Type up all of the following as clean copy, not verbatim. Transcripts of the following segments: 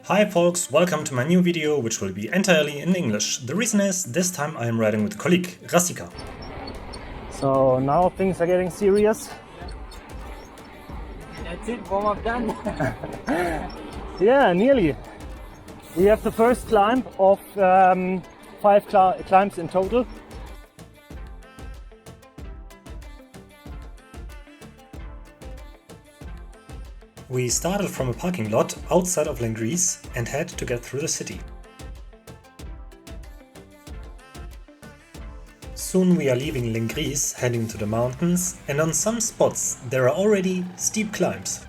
Hi folks, welcome to my new video, which will be entirely in English. The reason is, this time I am riding with a colleague, Rasika. So now things are getting serious. That's it, warm up done. Yeah, nearly. We have the first climb of 5 climbs in total. We started from a parking lot outside of Lengries and had to get through the city. Soon we are leaving Lengries, heading to the mountains, and on some spots there are already steep climbs.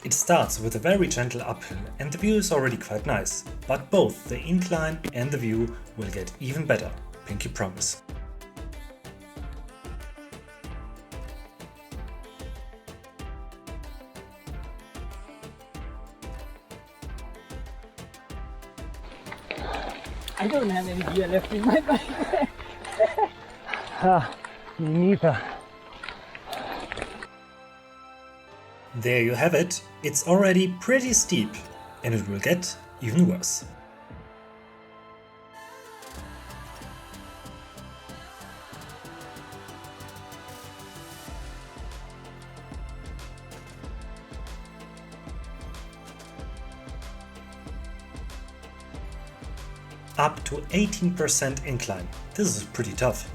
It starts with a very gentle uphill and the view is already quite nice, but both the incline and the view will get even better, pinky promise. I don't have any gear left in my bike. Me neither. There you have it, it's already pretty steep and it will get even worse. Up to 18% incline, this is pretty tough.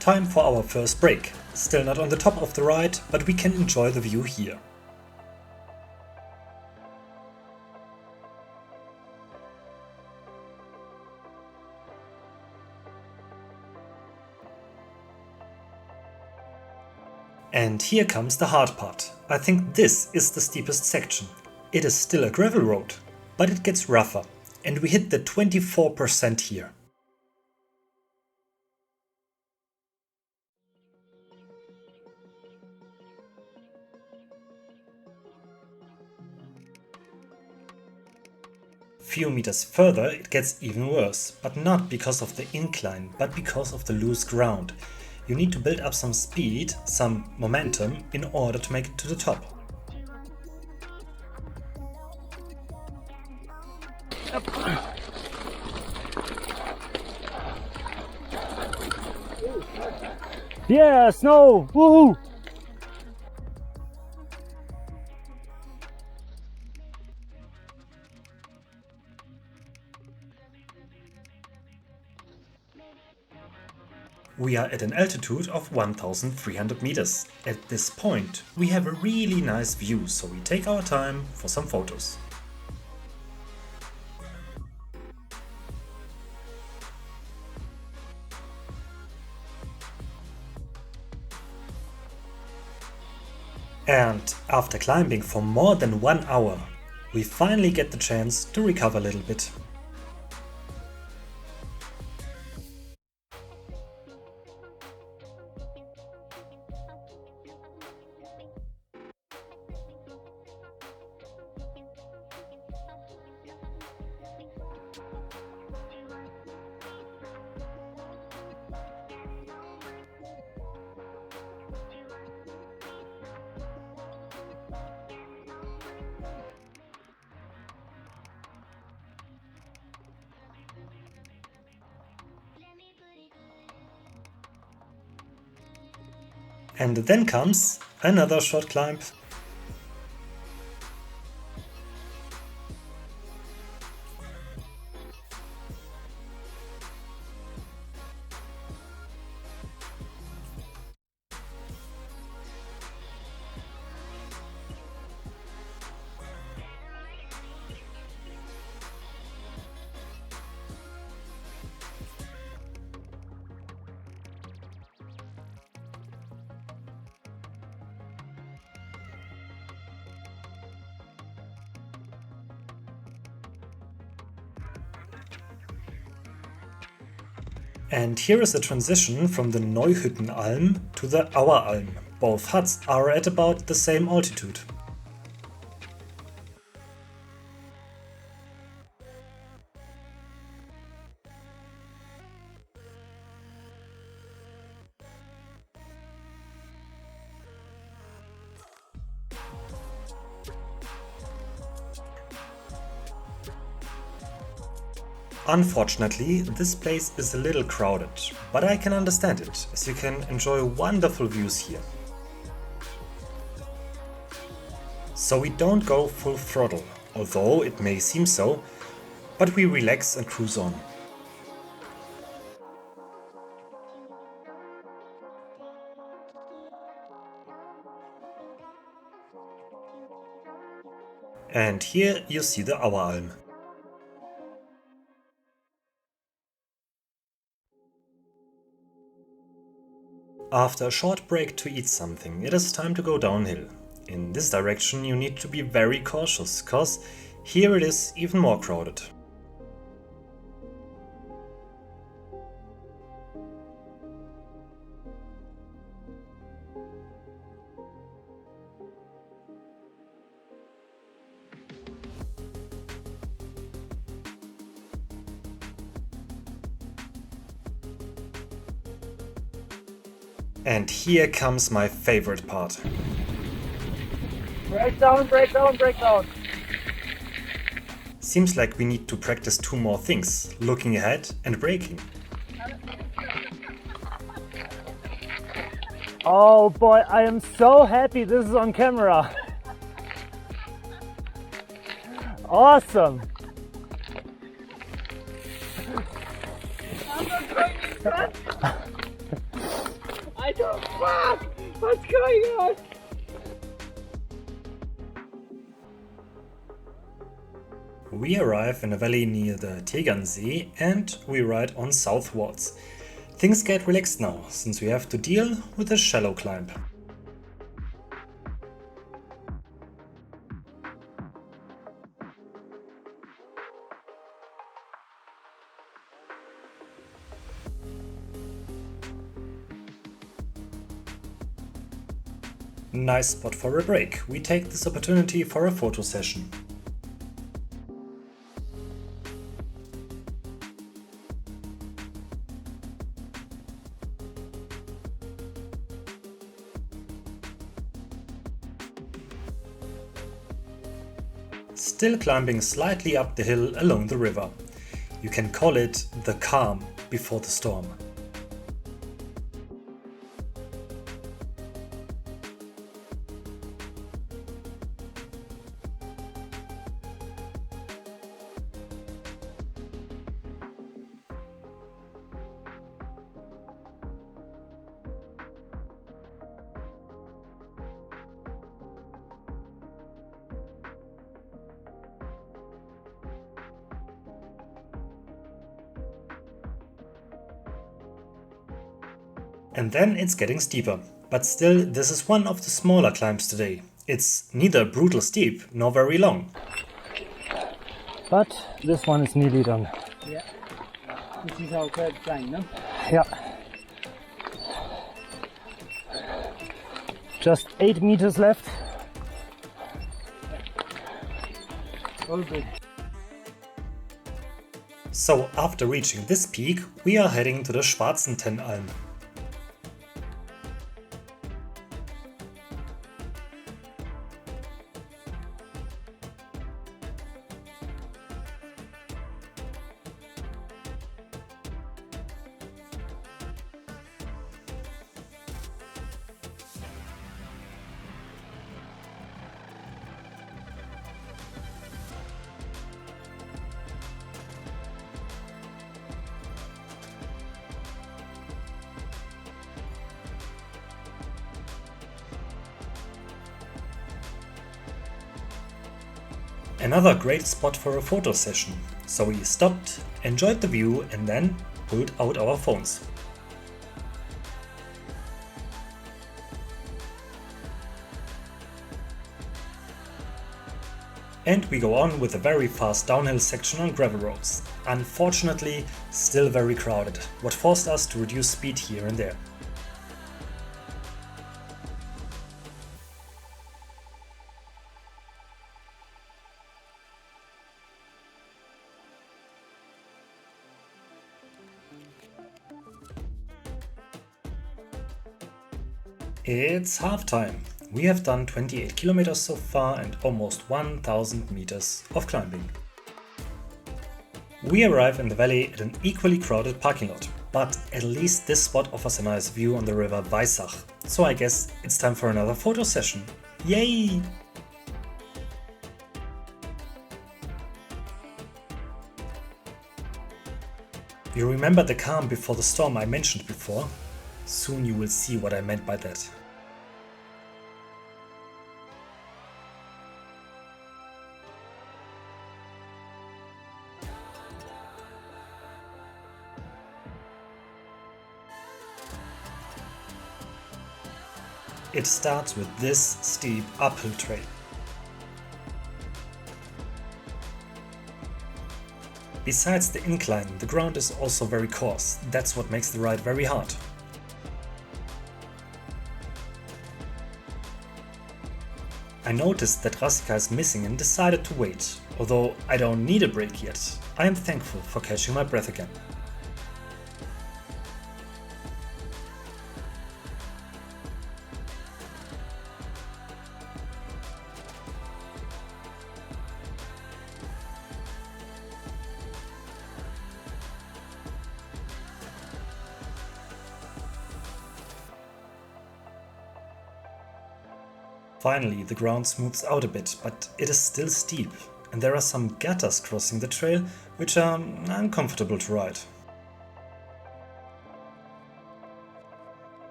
Time for our first break. Still not on the top of the ride, but we can enjoy the view here. And here comes the hard part. I think this is the steepest section. It is still a gravel road, but it gets rougher, and we hit the 24% here. Few meters further it gets even worse, but not because of the incline, but because of the loose ground. You need to build up some speed, some momentum, in order to make it to the top. Yeah, snow! Woohoo! We are at an altitude of 1300 meters. At this point, we have a really nice view, so we take our time for some photos. And after climbing for more than 1 hour, we finally get the chance to recover a little bit. And then comes another short climb. And here is the transition from the Neuhüttenalm to the Aueralm. Both huts are at about the same altitude. Unfortunately, this place is a little crowded, but I can understand it, as you can enjoy wonderful views here. So we don't go full throttle, although it may seem so, but we relax and cruise on. And here you see the Aueralm. After a short break to eat something, it is time to go downhill. In this direction you need to be very cautious, cause here it is even more crowded. And here comes my favorite part. Breakdown, breakdown, breakdown. Seems like we need to practice two more things, looking ahead and braking. Oh boy, I am so happy this is on camera. Awesome. I'm not going in front. I don't fuck. What's going on? We arrive in a valley near the Tegernsee and we ride on southwards. Things get relaxed now, since we have to deal with a shallow climb. Nice spot for a break. We take this opportunity for a photo session. Still climbing slightly up the hill along the river. You can call it the calm before the storm. And then it's getting steeper, but still this is one of the smaller climbs today. It's neither brutal steep nor very long. But this one is nearly done. Yeah. This is our third climb, no? Yeah. Just 8 meters left. All good. So after reaching this peak, we are heading to the Schwarzentennalm. Another great spot for a photo session, so we stopped, enjoyed the view and then pulled out our phones. And we go on with a very fast downhill section on gravel roads. Unfortunately, still very crowded, what forced us to reduce speed here and there. It's halftime. We have done 28 kilometers so far and almost 1000 meters of climbing. We arrive in the valley at an equally crowded parking lot, but at least this spot offers a nice view on the river Weissach, so I guess it's time for another photo session. Yay! You remember the calm before the storm I mentioned before? Soon you will see what I meant by that. It starts with this steep uphill trail. Besides the incline, the ground is also very coarse. That's what makes the ride very hard. I noticed that Rasika is missing and decided to wait. Although I don't need a break yet, I am thankful for catching my breath again. Finally, the ground smooths out a bit, but it is still steep, and there are some gutters crossing the trail, which are uncomfortable to ride.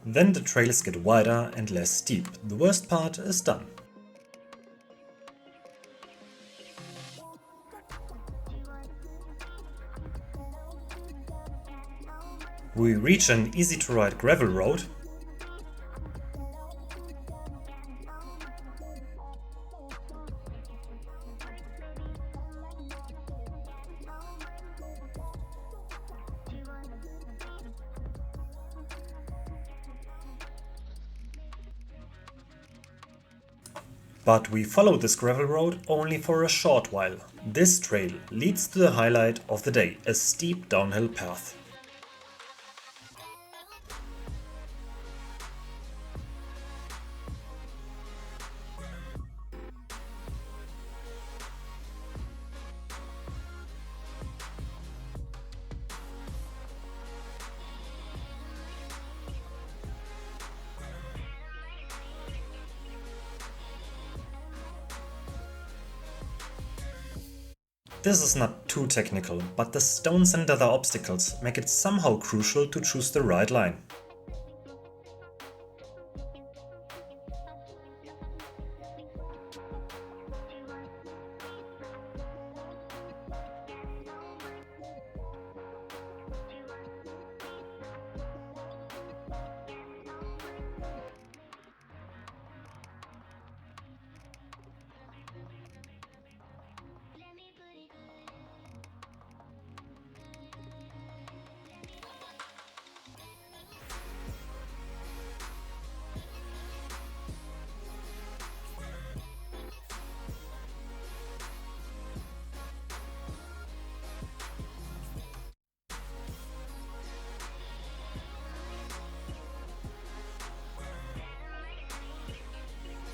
Then the trails get wider and less steep. The worst part is done. We reach an easy to ride gravel road. But we follow this gravel road only for a short while. This trail leads to the highlight of the day, a steep downhill path. This is not too technical, but the stones and other obstacles make it somehow crucial to choose the right line.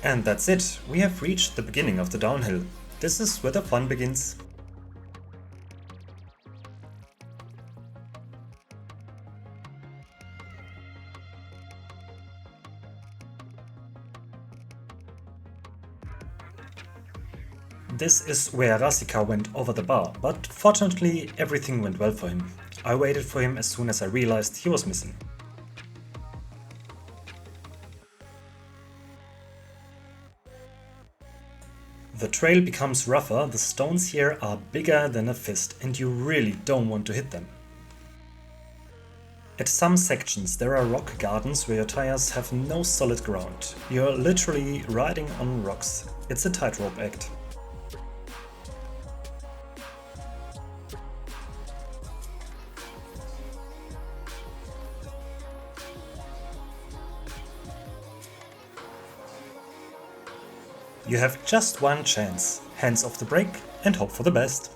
And that's it, we have reached the beginning of the downhill. This is where the fun begins. This is where Rasika went over the bar, but fortunately everything went well for him. I waited for him as soon as I realized he was missing. The trail becomes rougher, the stones here are bigger than a fist and you really don't want to hit them. At some sections there are rock gardens where your tires have no solid ground. You're literally riding on rocks. It's a tightrope act. You have just one chance. Hands off the brake and hope for the best.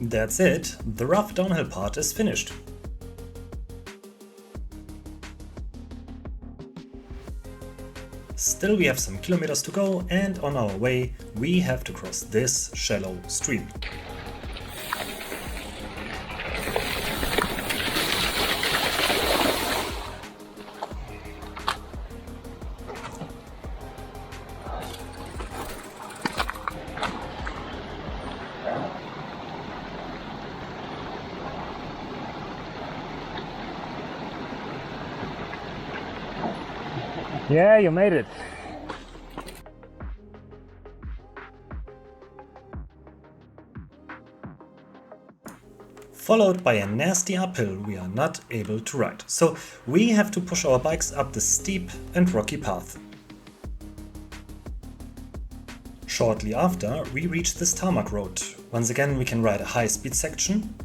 That's it, the rough downhill part is finished. Still we have some kilometers to go and on our way we have to cross this shallow stream. Yeah, you made it. Followed by a nasty uphill we are not able to ride. So we have to push our bikes up the steep and rocky path. Shortly after we reach this tarmac road. Once again we can ride a high-speed section.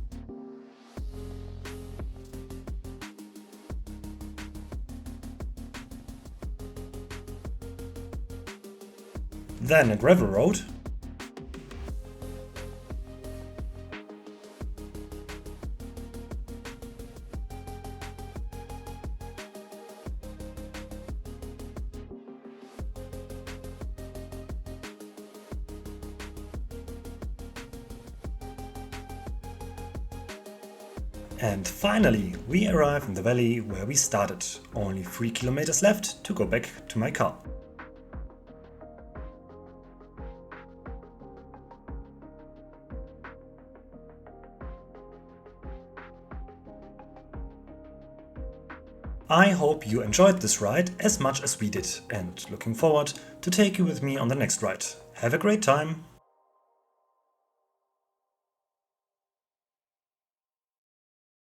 Then a gravel road. And finally, we arrive in the valley where we started. Only 3 kilometers left to go back to my car. I hope you enjoyed this ride as much as we did and looking forward to take you with me on the next ride. Have a great time!